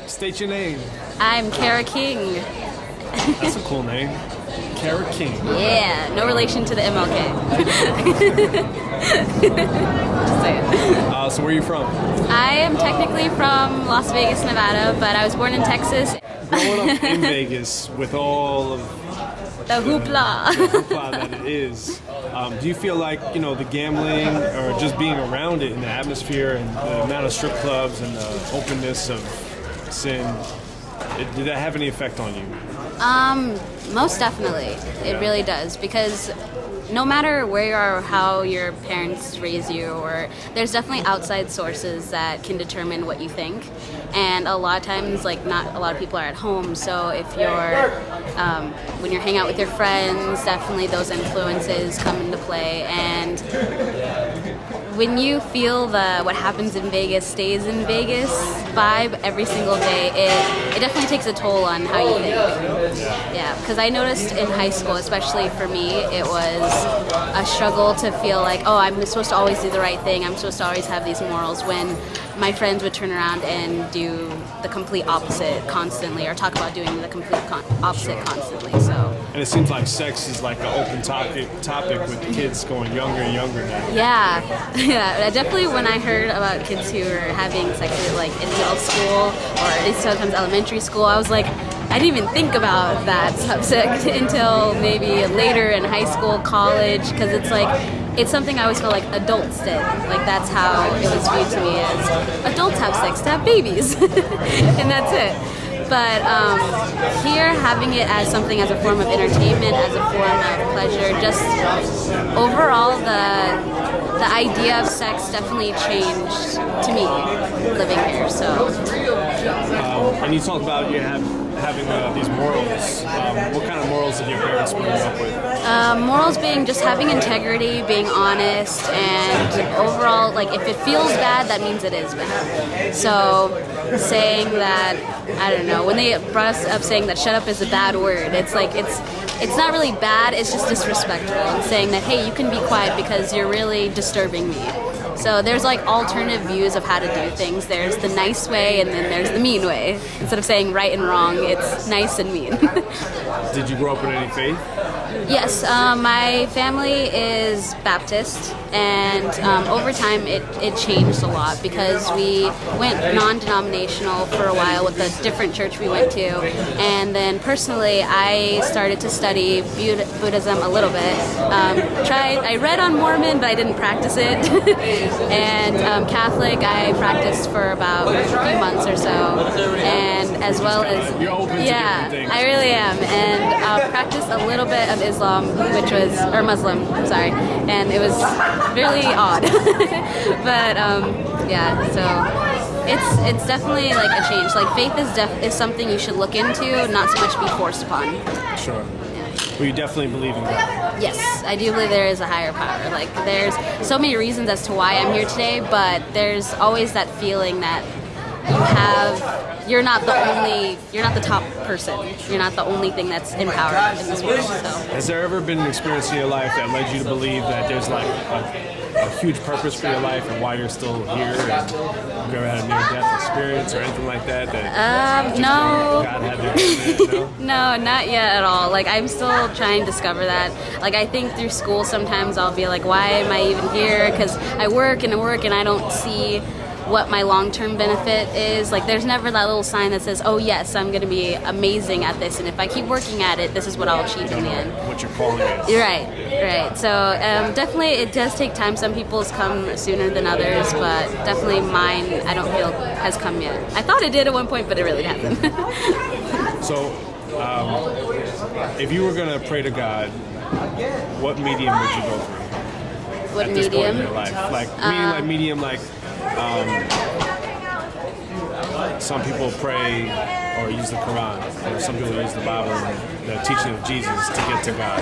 State your name. I'm Kaira King. That's a cool name. Kaira King. Yeah, no relation to the MLK. Just saying. So where are you from? I am technically from Las Vegas, Nevada, but I was born in Texas. Growing up in Vegas with all of The hoopla. the hoopla that it is, do you feel like, you know, the gambling or just being around it and the atmosphere and the amount of strip clubs and the openness of sin, did that have any effect on you? Most definitely. It really does, because no matter where you are or how your parents raise you, or there's definitely outside sources that can determine what you think. And a lot of times, like, not a lot of people are at home, so if you're when you're hanging out with your friends, definitely those influences come into play. And when you feel the what happens in Vegas stays in Vegas vibe every single day, it definitely takes a toll on how you think. Yeah, because I noticed in high school, especially for me, it was a struggle to feel like, oh, I'm supposed to always do the right thing, I'm supposed to always have these morals, when my friends would turn around and do the complete opposite constantly, or talk about doing the complete opposite constantly. So. And it seems like sex is like an open topic with the kids going younger and younger now. Yeah, yeah. Definitely when I heard about kids who are having sex like in middle school or sometimes elementary school, I was like, I didn't even think about that subject until maybe later in high school, college, because it's like, it's something I always felt like adults did. Like, that's how it was viewed to me, as adults have sex to have babies, and that's it. But here, having it as something, as a form of entertainment, as a form of pleasure, just overall the idea of sex definitely changed to me living here. So. And you talk about having these morals. What kind of morals did your parents bring you up with? Morals being just having integrity, being honest, and overall, like, if it feels bad, that means it is bad. So saying that, I don't know, when they brought us up saying that shut up is a bad word, it's like, it's not really bad, it's just disrespectful. And saying that, hey, you can be quiet because you're really disturbing me. So there's like alternative views of how to do things. There's the nice way, and then there's the mean way. Instead of saying right and wrong, it's nice and mean. Did you grow up in any faith? Yes, my family is Baptist, and over time it changed a lot, because we went non-denominational for a while with a different church we went to, and then personally I started to study Buddhism a little bit. I read on Mormon, but I didn't practice it, and Catholic I practiced for about a few months or so, and as well as, you're open to different things. I really am, and practiced a little bit of Islam, or Muslim, sorry, and it was really odd. But yeah, so it's definitely like a change. Like, faith is something you should look into, not so much be forced upon. Sure. Well, you definitely believe in God. Yes, I do believe there is a higher power. Like, there's so many reasons as to why I'm here today, but there's always that feeling that you're not the top person. You're not the only thing that's in power in this world. So. Has there ever been an experience in your life that led you to believe that there's like a huge purpose for your life and why you're still here? And have you ever had a near-death experience or anything like that? No. God had their hand in it, No, not yet at all. Like, I'm still trying to discover that. Like, I think through school sometimes I'll be like, why am I even here? Because I work and I don't see what my long-term benefit is. Like, there's never that little sign that says, oh yes, I'm going to be amazing at this, and if I keep working at it, this is what I'll achieve in the end. What your calling is. Right. So definitely it does take time. Some people's come sooner than others, but definitely mine, I don't feel has come yet. I thought it did at one point, but it really hasn't. So, if you were going to pray to God, what medium would you go through? What at this medium? Point in your life? Like, medium, like some people pray or use the Quran, or some people use the Bible and the teaching of Jesus to get to God.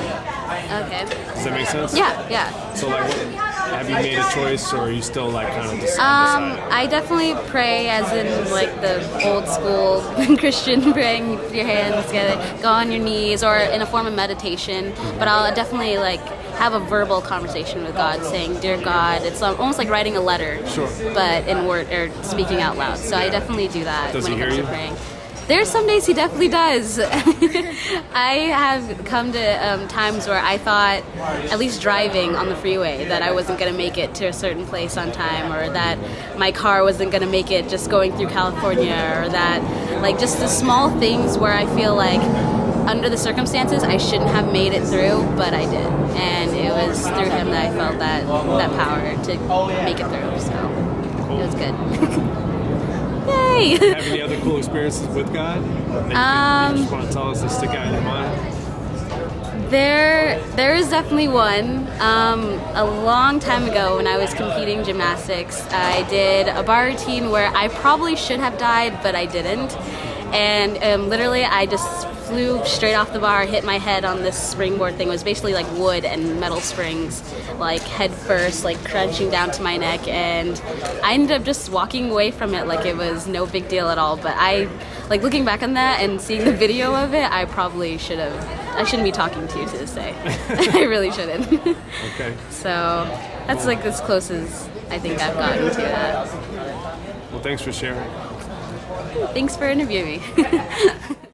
Okay. Does that make sense? Yeah. So, like, have you made a choice, or are you still like kind of undecided? I definitely pray as in like the old school Christian praying, with your hands together, go on your knees, or in a form of meditation. But I'll definitely like have a verbal conversation with God, saying, "Dear God," it's almost like writing a letter, Sure. but in word or speaking out loud. So I definitely do that Does when he it comes hear to you? praying. There's some days he definitely does. I have come to times where I thought, at least driving on the freeway, that I wasn't going to make it to a certain place on time, or that my car wasn't going to make it just going through California, or that, like, just the small things where I feel like under the circumstances I shouldn't have made it through, but I did. And it was through him that I felt that power to make it through, so it was good. Yay! Have any other cool experiences with God that you just want to tell us that stick out in your mind? There is definitely one. A long time ago when I was competing gymnastics, I did a bar routine where I probably should have died, but I didn't. And literally I just flew straight off the bar, hit my head on this springboard thing. It was basically like wood and metal springs, like head first, like crunching down to my neck, and I ended up just walking away from it like it was no big deal at all. But like looking back on that and seeing the video of it, I probably should have. I shouldn't be talking to you to this day. I really shouldn't. Okay. So that's like as close as I think I've gotten to that. Well, thanks for sharing. Thanks for interviewing me.